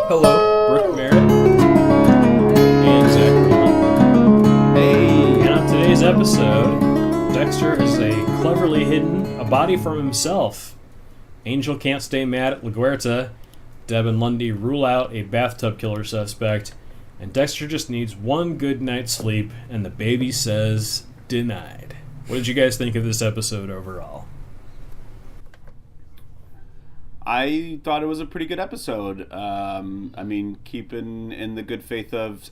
Hello, Brooke Merritt and Zach Whelan. Hey, and on today's episode, Dexter has cleverly hidden a body from himself. Angel can't stay mad at LaGuerta. Deb and Lundy rule out a bathtub killer suspect. And Dexter just needs one good night's sleep, and the baby says denied. What did you guys think of this episode overall? I thought it was a pretty good episode. Keeping in the good faith of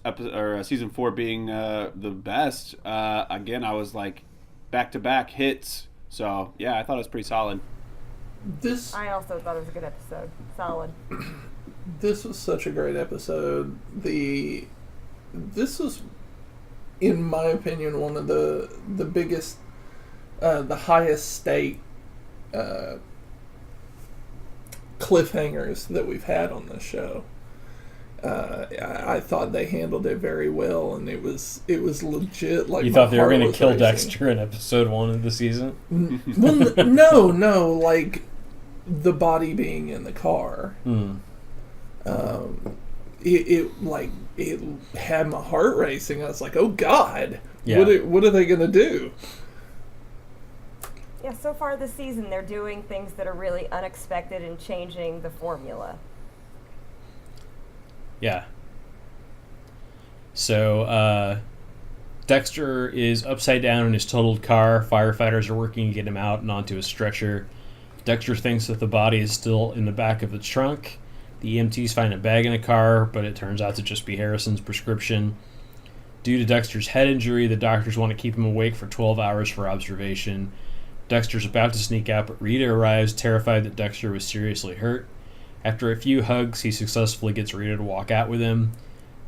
season 4 being the best. Again, I was like back-to-back hits. So, yeah, I thought it was pretty solid. I also thought it was a good episode. Solid. This was such a great episode. This was, in my opinion, one of the biggest, the highest stake cliffhangers that we've had on this show. I thought they handled it very well, and it was legit. Like, you thought they were going to kill racing. Dexter in episode 1 of the season? Well, no, like the body being in the car. It had my heart racing. I was like, oh God, yeah. What are they going to do? Yeah, so far this season, they're doing things that are really unexpected and changing the formula. Yeah. So, Dexter is upside down in his totaled car. Firefighters are working to get him out and onto a stretcher. Dexter thinks that the body is still in the back of the trunk. The EMTs find a bag in the car, but it turns out to just be Harrison's prescription. Due to Dexter's head injury, the doctors want to keep him awake for 12 hours for observation. Dexter's about to sneak out, but Rita arrives, terrified that Dexter was seriously hurt. After a few hugs, he successfully gets Rita to walk out with him.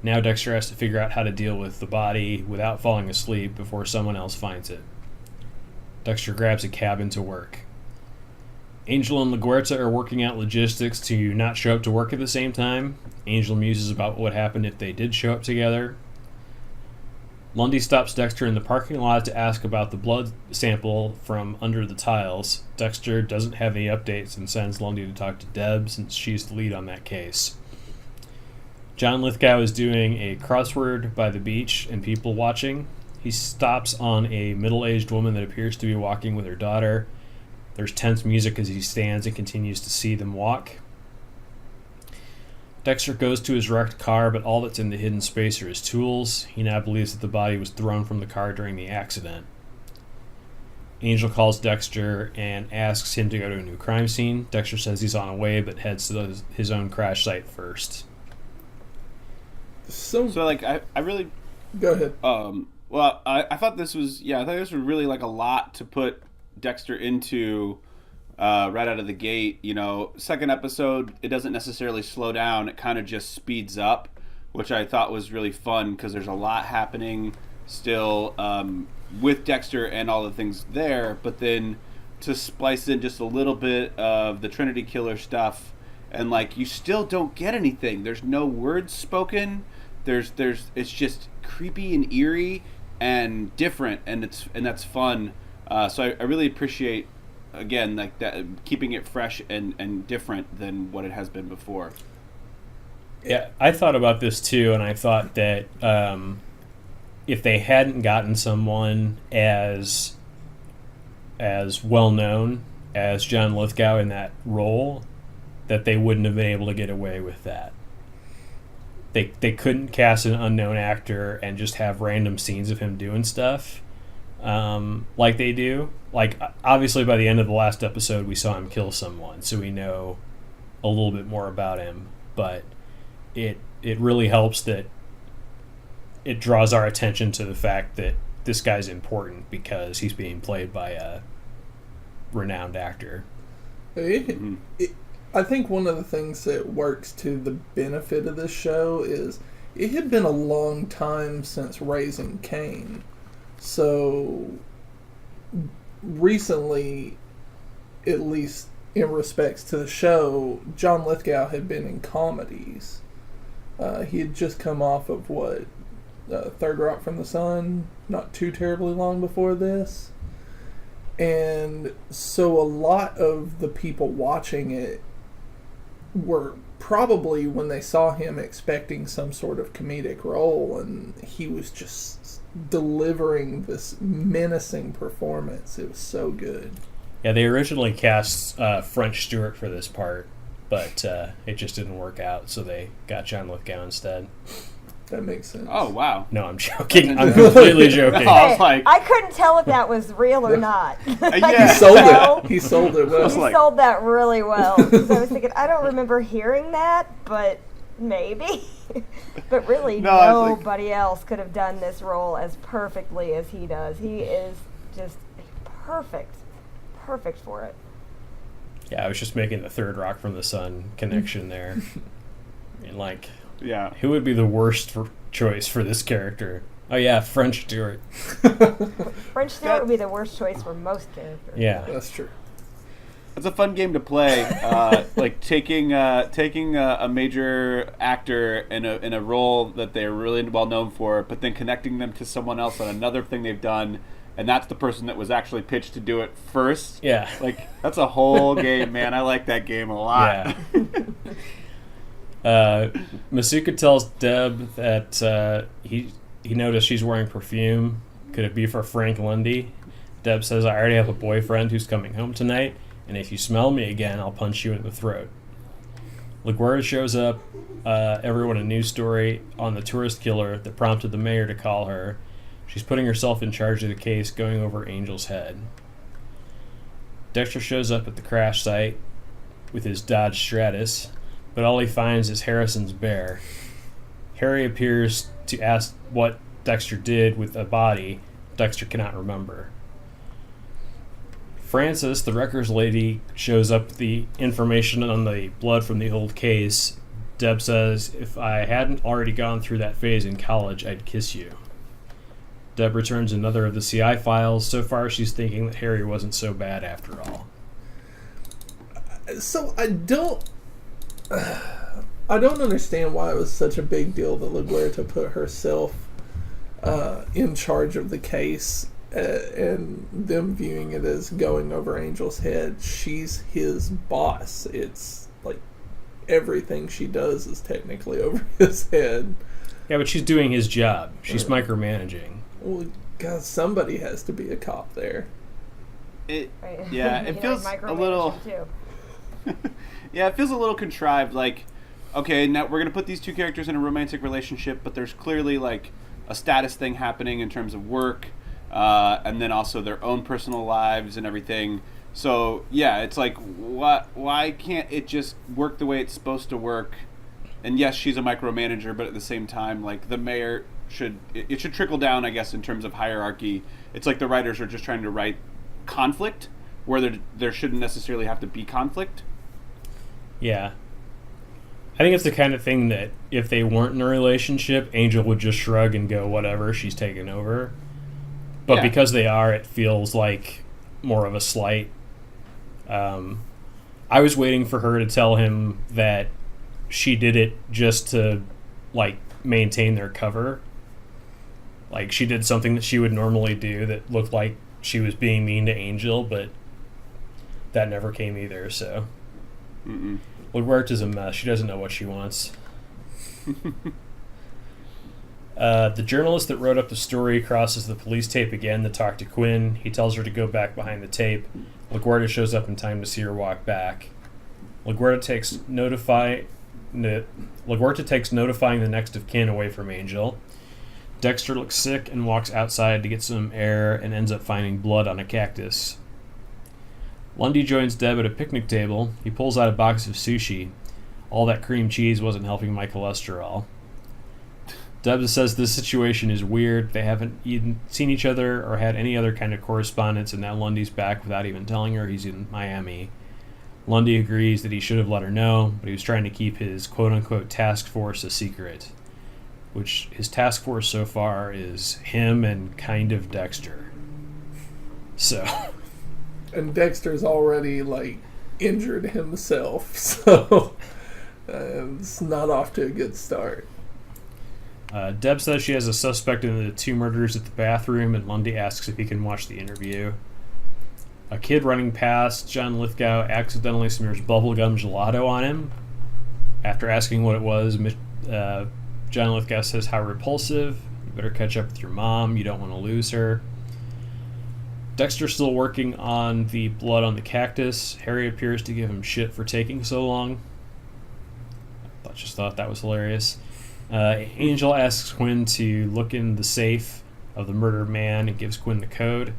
Now Dexter has to figure out how to deal with the body without falling asleep before someone else finds it. Dexter grabs a cabin to work. Angel and LaGuerta are working out logistics to not show up to work at the same time. Angel muses about what would happen if they did show up together. Lundy stops Dexter in the parking lot to ask about the blood sample from under the tiles. Dexter doesn't have any updates and sends Lundy to talk to Deb since she's the lead on that case. John Lithgow is doing a crossword by the beach and people watching. He stops on a middle-aged woman that appears to be walking with her daughter. There's tense music as he stands and continues to see them walk. Dexter goes to his wrecked car, but all that's in the hidden space are his tools. He now believes that the body was thrown from the car during the accident. Angel calls Dexter and asks him to go to a new crime scene. Dexter says he's on a way, but heads to his own crash site first. So I really... Go ahead. I thought this was... Yeah, I thought this was really like a lot to put Dexter into... right out of the gate. Second episode, it doesn't necessarily slow down. It kind of just speeds up, which I thought was really fun because there's a lot happening still with Dexter and all the things there, but then to splice in just a little bit of the Trinity Killer stuff, and you still don't get anything. There's no words spoken. It's just creepy and eerie and different, and that's fun. So I really appreciate, again, like that, keeping it fresh and different than what it has been before. Yeah, I thought about this too, and I thought that if they hadn't gotten someone as well known as John Lithgow in that role, that they wouldn't have been able to get away with that. They couldn't cast an unknown actor and just have random scenes of him doing stuff like they do. Like, obviously by the end of the last episode we saw him kill someone, so we know a little bit more about him, but it really helps that it draws our attention to the fact that this guy's important because he's being played by a renowned actor. I think one of the things that works to the benefit of this show is it had been a long time since Raising Cain. So recently, at least in respects to the show, John Lithgow had been in comedies. He had just come off of Third Rock from the Sun, not too terribly long before this. And so a lot of the people watching it were probably when they saw him expecting some sort of comedic role, and he was just delivering this menacing performance. It was so good. Yeah, they originally cast French Stewart for this part, but it just didn't work out, so they got John Lithgow instead. That makes sense. Oh, wow. No, I'm joking. I'm completely joking. I was like, I couldn't tell if that was real or not. yeah. He sold it. He sold it well. He sold that really well. 'Cause I was thinking, I don't remember hearing that, but maybe. But really, nobody else could have done this role as perfectly as he does. He is just perfect for it. Yeah, I was just making the Third Rock from the Sun connection there. And like, Yeah. who would be the worst choice for this character? Oh yeah, French Stewart. French Stewart would be the worst choice for most characters. Yeah, That's true. It's a fun game to play, like taking a major actor in a role that they're really well known for, but then connecting them to someone else on another thing they've done, and that's the person that was actually pitched to do it first. yeah. Like, that's a whole game, man. I like that game a lot. Yeah. Masuka tells Deb that he noticed she's wearing perfume. Could it be for Frank Lundy? Deb says, I already have a boyfriend who's coming home tonight, and if you smell me again, I'll punch you in the throat. LaGuardia shows up, everyone a news story on the tourist killer that prompted the mayor to call her. She's putting herself in charge of the case, going over Angel's head. Dexter shows up at the crash site with his Dodge Stratus, but all he finds is Harrison's bear. Harry appears to ask what Dexter did with a body Dexter cannot remember. Frances, the wrecker's lady, shows up with the information on the blood from the old case. Deb says, if I hadn't already gone through that phase in college, I'd kiss you. Deb returns another of the CI files. So far, she's thinking that Harry wasn't so bad after all. So I don't understand why it was such a big deal that LaGuardia put herself in charge of the case, and them viewing it as going over Angel's head. She's his boss. It's like everything she does is technically over his head. Yeah, but she's doing his job. She's micromanaging. Well, God, somebody has to be a cop there. It You feels like a little. micromanaging, too. Yeah, it feels a little contrived. Like, okay, now we're gonna put these two characters in a romantic relationship, but there's clearly like a status thing happening in terms of work, and then also their own personal lives and everything. So yeah, it's like, why can't it just work the way it's supposed to work? And yes, she's a micromanager, but at the same time, like, the mayor should trickle down, I guess, in terms of hierarchy. It's like the writers are just trying to write conflict where there shouldn't necessarily have to be conflict. Yeah. I think it's the kind of thing that if they weren't in a relationship, Angel would just shrug and go, whatever, she's taken over. But Yeah. because they are, it feels like more of a slight. I was waiting for her to tell him that she did it just to, like, maintain their cover. Like, she did something that she would normally do that looked like she was being mean to Angel, but that never came either, so. LaGuardia's a mess. She doesn't know what she wants. The journalist that wrote up the story crosses the police tape again to talk to Quinn. He tells her to go back behind the tape. LaGuardia shows up in time to see her walk back. LaGuardia takes notifying the next of kin away from Angel. Dexter looks sick and walks outside to get some air and ends up finding blood on a cactus. Lundy joins Deb at a picnic table. He pulls out a box of sushi. All that cream cheese wasn't helping my cholesterol. Deb says this situation is weird. They haven't even seen each other or had any other kind of correspondence, and now Lundy's back without even telling her he's in Miami. Lundy agrees that he should have let her know, but he was trying to keep his quote-unquote task force a secret. Which, his task force so far is him and kind of Dexter. So... And Dexter's already, like, injured himself, so it's not off to a good start. Deb says she has a suspect in the two murders at the bathroom, and Lundy asks if he can watch the interview. A kid running past John Lithgow accidentally smears bubblegum gelato on him. After asking what it was, John Lithgow says, "How repulsive. You better catch up with your mom. You don't want to lose her." Dexter's still working on the blood on the cactus. Harry appears to give him shit for taking so long. I just thought that was hilarious. Angel asks Quinn to look in the safe of the murdered man and gives Quinn the code.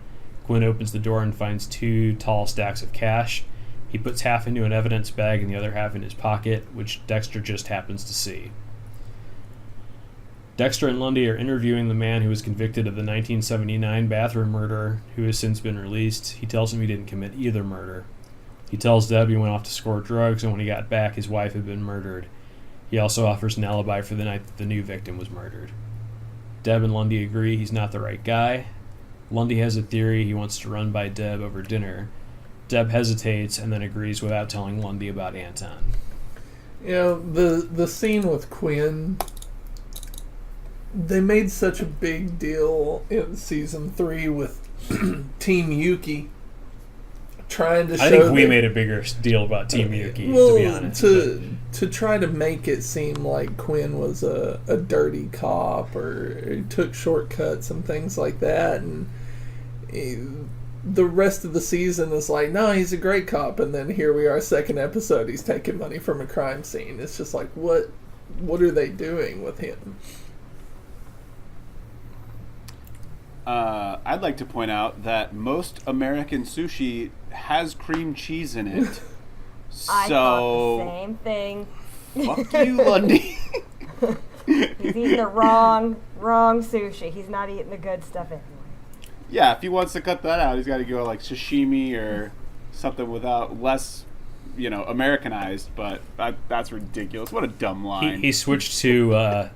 Quinn opens the door and finds 2 tall stacks of cash. He puts half into an evidence bag and the other half in his pocket, which Dexter just happens to see. Dexter and Lundy are interviewing the man who was convicted of the 1979 bathroom murder, who has since been released. He tells him he didn't commit either murder. He tells Deb he went off to score drugs, and when he got back, his wife had been murdered. He also offers an alibi for the night that the new victim was murdered. Deb and Lundy agree he's not the right guy. Lundy has a theory he wants to run by Deb over dinner. Deb hesitates and then agrees without telling Lundy about Anton. You know, the scene with Quinn, they made such a big deal in season 3 with Team Yuki trying to show. I think we made a bigger deal about Team Yuki, to be honest. To try to make it seem like Quinn was a dirty cop or he took shortcuts and things like that, and the rest of the season is like, no, he's a great cop, and then here we are, second episode, he's taking money from a crime scene. It's just like, what are they doing with him? I'd like to point out that most American sushi has cream cheese in it. I thought the same thing. Fuck you, Lundy. He's eating the wrong sushi. He's not eating the good stuff anyway. Yeah, if he wants to cut that out, he's got to go like sashimi or something without less, Americanized. But that's ridiculous. What a dumb line. He switched to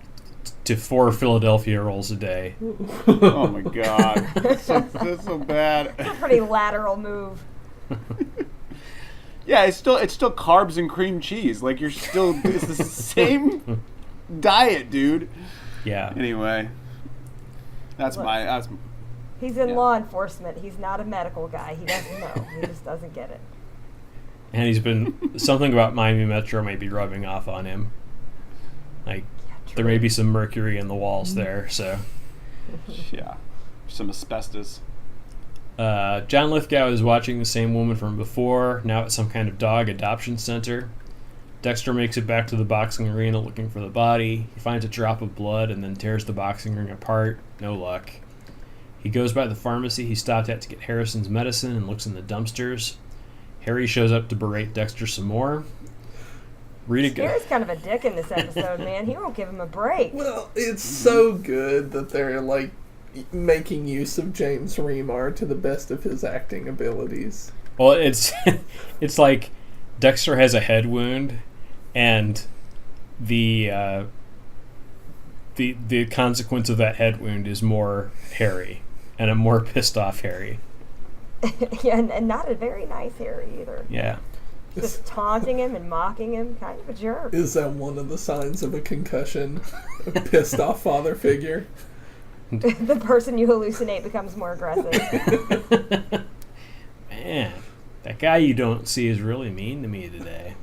4 Philadelphia rolls a day. Oh my god, that's so bad. It's a pretty lateral move. Yeah, it's still carbs and cream cheese. Like it's the same diet, dude. Yeah. Anyway, that's He's in law enforcement. He's not a medical guy. He doesn't know. He just doesn't get it. And he's been something about Miami Metro may be rubbing off on him. Like there may be some mercury in the walls there. So yeah, some asbestos. John Lithgow is watching the same woman from before, now at some kind of dog adoption center. Dexter makes it back to the boxing arena looking for the body. He finds a drop of blood and then tears the boxing ring apart. No luck. He goes by the pharmacy he stopped at to get Harrison's medicine and looks in the dumpsters. Harry shows up to berate Dexter some more. Scary's kind of a dick in this episode, man. He won't give him a break. Well, it's so good that they're like making use of James Remar to the best of his acting abilities. Well, it's like Dexter has a head wound, and the consequence of that head wound is more Harry, and a more pissed off Harry. Yeah, and not a very nice Harry either. Yeah. Just taunting him and mocking him, kind of a jerk. Is that one of the signs of a concussion? A pissed off father figure? The person you hallucinate becomes more aggressive. Man, that guy you don't see is really mean to me today.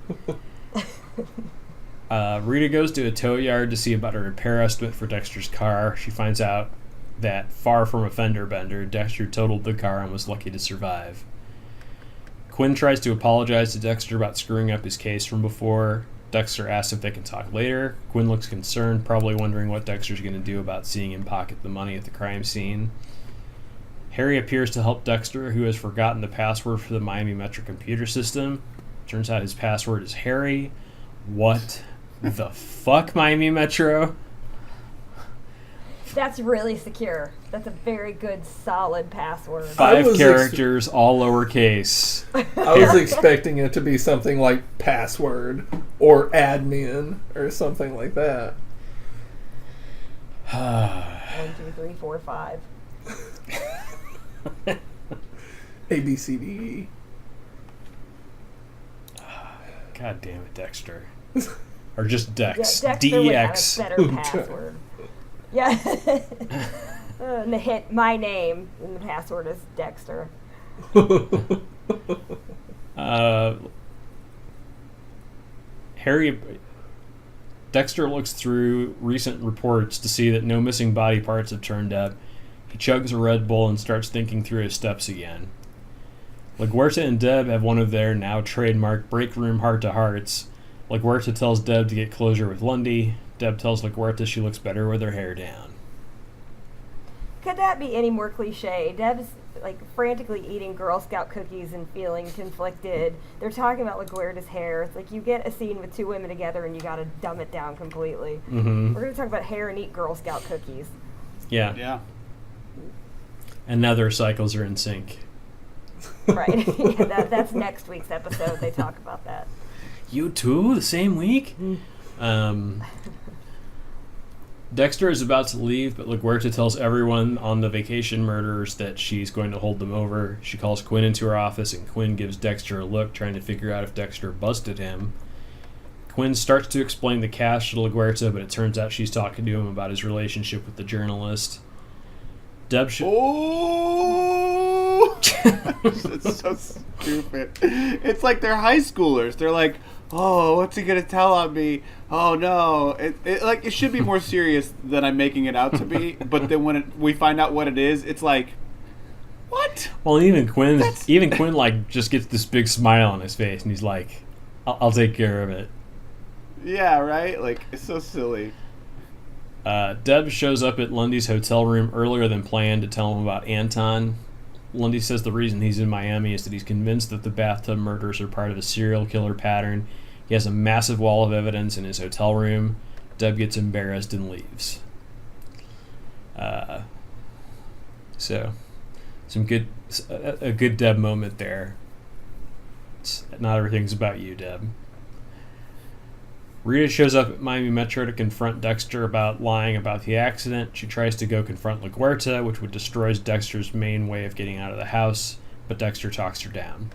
Rita goes to a tow yard to see about a repair estimate for Dexter's car. She finds out that, far from a fender bender, Dexter totaled the car and was lucky to survive. Quinn tries to apologize to Dexter about screwing up his case from before. Dexter asks if they can talk later. Quinn looks concerned, probably wondering what Dexter's going to do about seeing him pocket the money at the crime scene. Harry appears to help Dexter, who has forgotten the password for the Miami Metro computer system. Turns out his password is Harry. What the fuck, Miami Metro? That's really secure. That's a very good, solid password. 5 characters, all lowercase. I was expecting it to be something like password or admin or something like that. 1, 2, 3, 4, 5. A, B, C, D, E. God damn it, Dexter. Or just Dex. Yeah, Dexter D-E-X. would have a better password. Yeah. And my name, and the password is Dexter. Harry Dexter looks through recent reports to see that no missing body parts have turned up. He chugs a Red Bull and starts thinking through his steps again. LaGuerta and Deb have one of their now trademark break room heart-to-hearts. LaGuerta tells Deb to get closure with Lundy. Deb tells LaGuerta she looks better with her hair down. Could that be any more cliche? Deb's frantically eating Girl Scout cookies and feeling conflicted. They're talking about LaGuerta's hair. It's like you get a scene with two women together and you gotta dumb it down completely. Mm-hmm. We're gonna talk about hair and eat Girl Scout cookies. Yeah. Yeah. And now their cycles are in sync. Right. Yeah, that's next week's episode. They talk about that. You two, the same week? Dexter is about to leave, but LaGuerta tells everyone on the vacation murderers that she's going to hold them over. She calls Quinn into her office, and Quinn gives Dexter a look, trying to figure out if Dexter busted him. Quinn starts to explain the cash to LaGuerta, but it turns out she's talking to him about his relationship with the journalist. Deb Oh! It's so stupid. It's like they're high schoolers. They're like, oh, what's he gonna tell on me? Oh no! It should be more serious than I'm making it out to be. But then when we find out what it is, it's like, what? Well, even Quinn just gets this big smile on his face, and he's like, "I'll take care of it." Yeah, right. Like, it's so silly. Deb shows up at Lundy's hotel room earlier than planned to tell him about Anton. Lundy says the reason he's in Miami is that he's convinced that the bathtub murders are part of a serial killer pattern. He has a massive wall of evidence in his hotel room. Deb gets embarrassed and leaves. So, a good Deb moment there. Not everything's about you, Deb. Rita shows up at Miami Metro to confront Dexter about lying about the accident. She tries to go confront LaGuerta, which would destroy Dexter's main way of getting out of the house, but Dexter talks her down.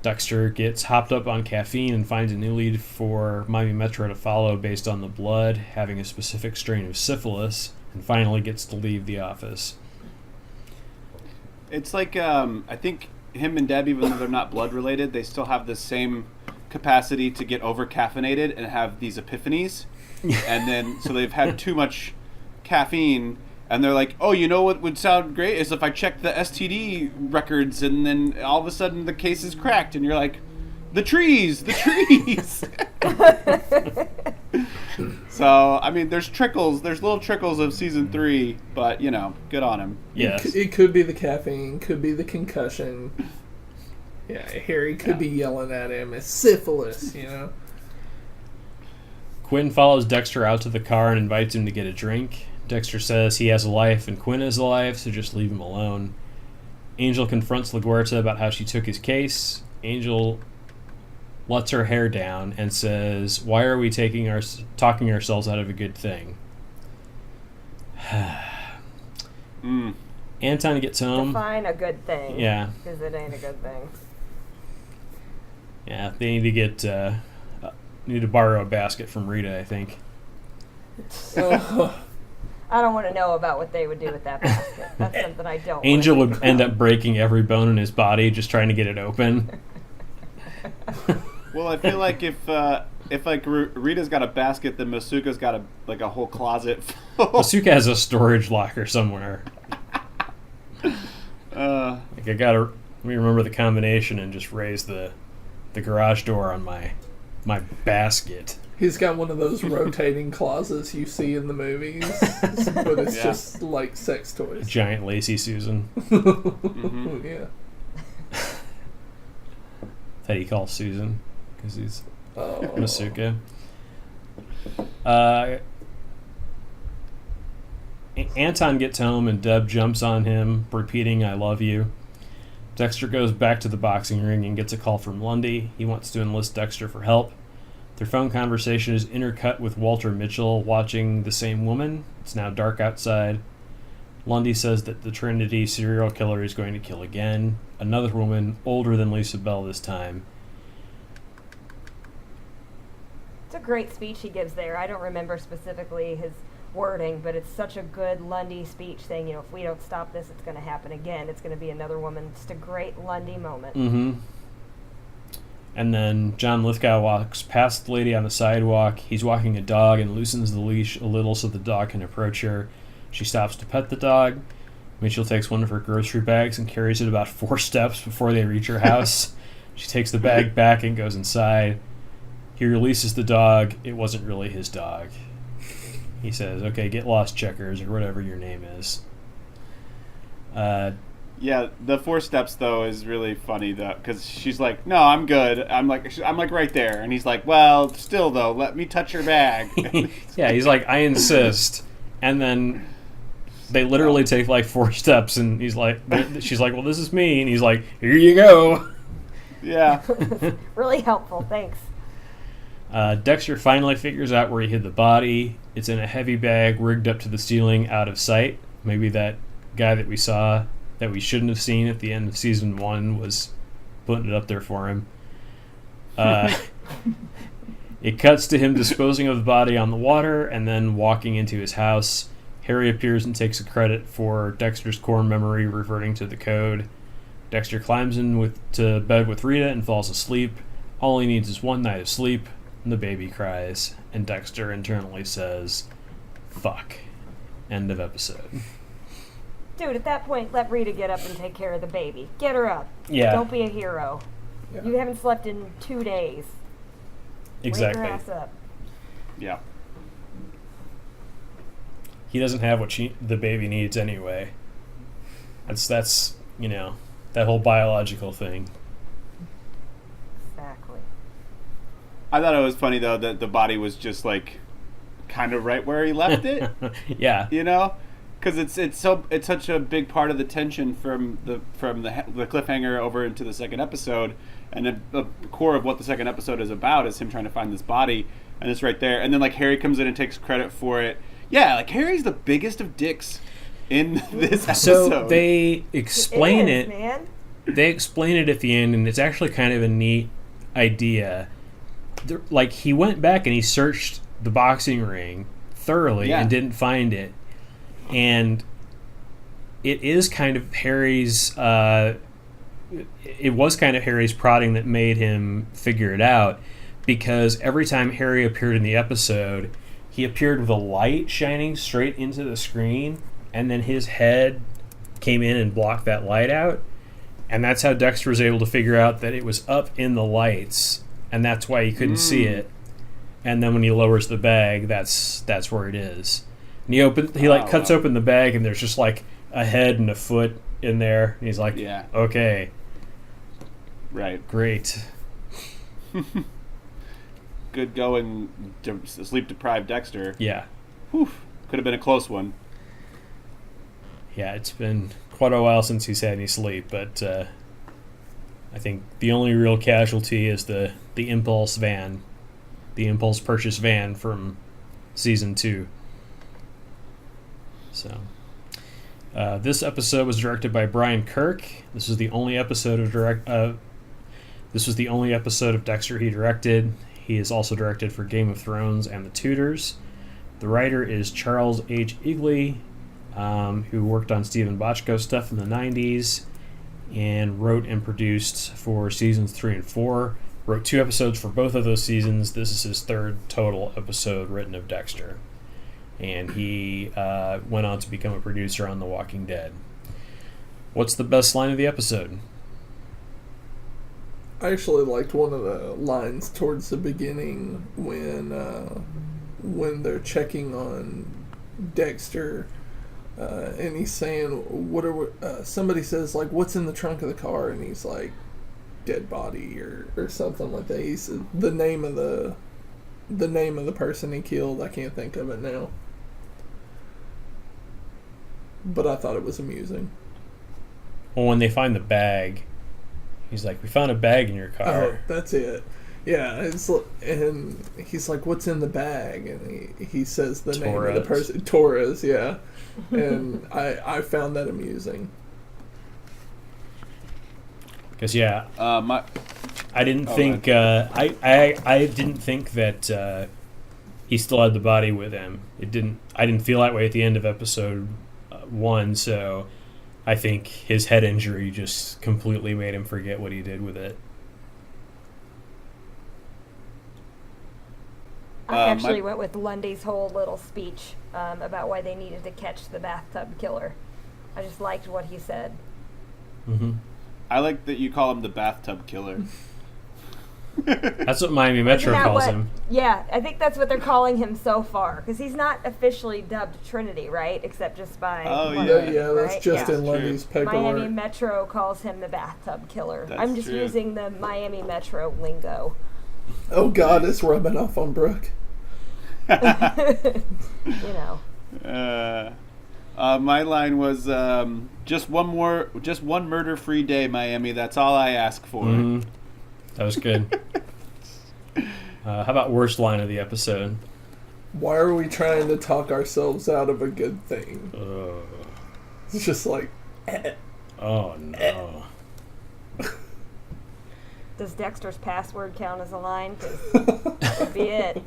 Dexter gets hopped up on caffeine and finds a new lead for Miami Metro to follow based on the blood having a specific strain of syphilis, and finally gets to leave the office. It's like, I think him and Deb, even though they're not blood related, they still have the same capacity to get over caffeinated and have these epiphanies. And then, so they've had too much caffeine, and they're like, oh, you know what would sound great is if I checked the STD records, and then all of a sudden the case is cracked, and you're like, the trees. So, I mean, there's little trickles of season 3, but, good on him. Yes. It could be the caffeine, could be the concussion. Yeah, Harry could be yelling at him. It's syphilis, Quinn follows Dexter out to the car and invites him to get a drink. Dexter says he has a life and Quinn has a life, so just leave him alone. Angel confronts LaGuerta about how she took his case. Angel lets her hair down and says, why are we talking ourselves out of a good thing? Anton gets home. Define a good thing. Yeah. Because it ain't a good thing. Yeah, they need to borrow a basket from Rita, I think. I don't want to know about what they would do with that basket. That's something I don't. Angel would end up breaking every bone in his body just trying to get it open. Well, I feel like if Rita's got a basket, then Masuka's got a whole closet. Masuka has a storage locker somewhere. Let me remember the combination and just raise the garage door on my basket. He's got one of those rotating closets you see in the movies, but it's just like sex toys. A giant Lazy Susan. Mm-hmm. Yeah. That he calls Susan because he's Masuka. Anton gets home and Deb jumps on him, repeating, I love you. Dexter goes back to the boxing ring and gets a call from Lundy. He wants to enlist Dexter for help. Their phone conversation is intercut with Walter Mitchell watching the same woman. It's now dark outside. Lundy says that the Trinity serial killer is going to kill again. Another woman, older than Lisa Bell this time. It's a great speech he gives there. I don't remember specifically his wording, but it's such a good Lundy speech saying, if we don't stop this, it's going to happen again. It's going to be another woman. Just a great Lundy moment. Mm-hmm. And then John Lithgow walks past the lady on the sidewalk. He's walking a dog and loosens the leash a little so the dog can approach her. She stops to pet the dog. Mitchell takes one of her grocery bags and carries it about 4 steps before they reach her house. She takes the bag back and goes inside. He releases the dog. It wasn't really his dog. He says, okay, get lost, Checkers, or whatever your name is. Yeah, the 4 steps though is really funny though, because she's like, "No, I'm good. I'm like right there," and he's like, "Well, still though, let me touch your bag." Yeah, he's like, "I insist," and then they literally take like 4 steps, and she's like, "Well, this is me," and he's like, "Here you go." Yeah. Really helpful. Thanks. Dexter finally figures out where he hid the body. It's in a heavy bag rigged up to the ceiling, out of sight. Maybe that guy that we saw that we shouldn't have seen at the end of season 1 was putting it up there for him. It cuts to him disposing of the body on the water and then walking into his house. Harry appears and takes the credit for Dexter's core memory reverting to the code. Dexter climbs to bed with Rita and falls asleep. All he needs is 1 night of sleep, and the baby cries, and Dexter internally says, "Fuck." End of episode. Dude, at that point, let Rita get up and take care of the baby. Get her up. Yeah. Don't be a hero. Yeah. You haven't slept in 2 days. Exactly. Wake her ass up. Yeah. He doesn't have what the baby needs anyway. That's that whole biological thing. Exactly. I thought it was funny though that the body was just like kind of right where he left it. Yeah. You know? Because it's such a big part of the tension from the cliffhanger over into the second episode, and the core of what the second episode is about is him trying to find this body, and it's right there. And then like Harry comes in and takes credit for it. Yeah, like Harry's the biggest of dicks in this episode. So they explain it. Man. They explain it at the end, and it's actually kind of a neat idea. Like he went back and he searched the boxing ring thoroughly and didn't find it. And it is kind of Harry's it was kind of Harry's prodding that made him figure it out, because every time Harry appeared in the episode, he appeared with a light shining straight into the screen, and then his head came in and blocked that light out, and that's how Dexter was able to figure out that it was up in the lights, and that's why he couldn't see it. And then when he lowers the bag, that's where it is. And he cuts open the bag, and there's just like a head and a foot in there. And he's like, okay. Right. Great. Good going, sleep-deprived Dexter. Yeah. Whew. Could have been a close one. Yeah, it's been quite a while since he's had any sleep, but I think the only real casualty is the impulse van. The impulse purchase van from season 2. So, this episode was directed by Brian Kirk. This was the only episode of Dexter he directed. He has also directed for Game of Thrones and The Tudors. The writer is Charles H. Eagley, who worked on Stephen Bochco stuff in the 90s and wrote and produced for seasons 3 and 4. Wrote 2 episodes for both of those seasons. This is his 3rd total episode written of Dexter. And he went on to become a producer on The Walking Dead. What's the best line of the episode? I actually liked one of the lines towards the beginning when they're checking on Dexter, and he's saying, "What are we, somebody says like, what's in the trunk of the car?" And he's like, "Dead body," or something like that. He said the name of the person he killed. I can't think of it now. But I thought it was amusing. Well, when they find the bag, he's like, "We found a bag in your car." Oh, that's it. Yeah, and he's like, "What's in the bag?" And he says the name of the person. Torres, yeah. And I found that amusing. Because I didn't Oh, think I didn't think that he still had the body with him. I didn't feel that way at the end of episode 1, so I think his head injury just completely made him forget what he did with it. I actually went with Lundy's whole little speech about why they needed to catch the bathtub killer. I just liked what he said. Mm-hmm. I like that you call him the bathtub killer. That's what Miami Metro calls him. Yeah, I think that's what they're calling him so far, because he's not officially dubbed Trinity, right? Except just by Lundy, yeah, that's right? just in Lundy's paperwork. Miami Metro calls him the bathtub killer. That's I'm just true. using the Miami Metro lingo. Oh God, it's rubbing off on Brooke. You know. My line was just one murder-free day, Miami. That's all I ask for. Mm-hmm. That was good. How about worst line of the episode? Why are we trying to talk ourselves out of a good thing? It's just like, oh no. Does Dexter's password count as a line? 'Cause that would be it.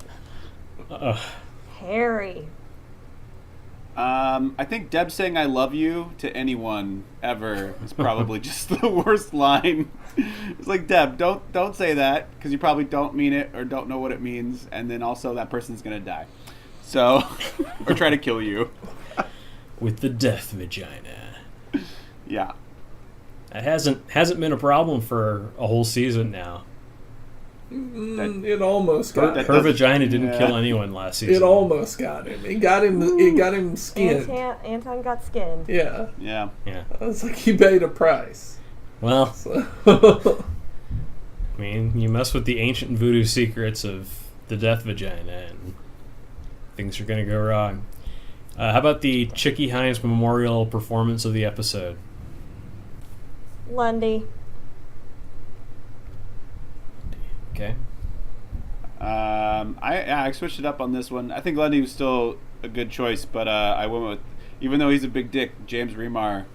Harry. I think Deb saying "I love you" to anyone ever is probably just the worst line. It's like, Deb, don't say that, because you probably don't mean it or don't know what it means, and then also that person's gonna die. So, or try to kill you. With the death vagina. Yeah. It hasn't been a problem for a whole season now. It almost got him. Her vagina didn't kill anyone last season. It almost got him. It got him skinned. Anton got skinned. Yeah. Yeah. I was like, he paid a price. Well, So. I mean, you mess with the ancient voodoo secrets of the death vagina, and things are going to go wrong. How about the Chicky Hines memorial performance of the episode? Lundy. Okay. I switched it up on this one. I think Lundy was still a good choice, but I went with, even though he's a big dick, James Remar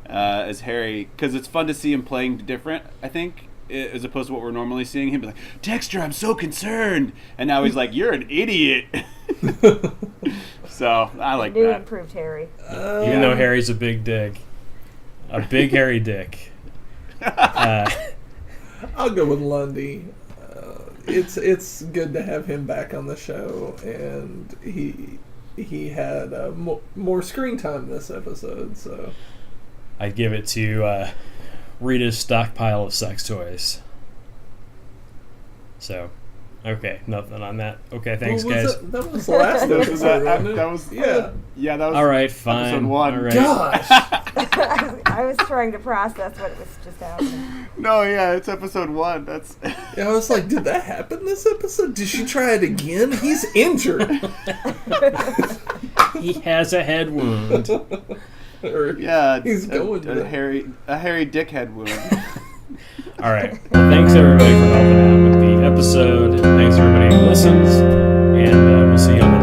as Harry, because it's fun to see him playing different, I think, as opposed to what we're normally seeing him be like, Dexter, I'm so concerned, and now he's like, you're an idiot. So I like You that. improved Harry. Even though Harry's a big dick. A big hairy dick. I'll go with Lundy. It's good to have him back on the show, and he had more screen time this episode. So I'd give it to Rita's stockpile of sex toys. So, okay, nothing on that. Okay, thanks, guys. That was the last episode, wasn't it? That was Yeah, that was All right, fine. episode 1. All right. Gosh. I was trying to process what was just happening. No, yeah, it's episode 1. That's Yeah, I was like, did that happen this episode? Did she try it again? He's injured. He has a head wound. Or yeah, he's going a to hairy dickhead wound. All right. Thanks, everybody, for helping out with the episode. Thanks, everybody who listens. And we'll see you on the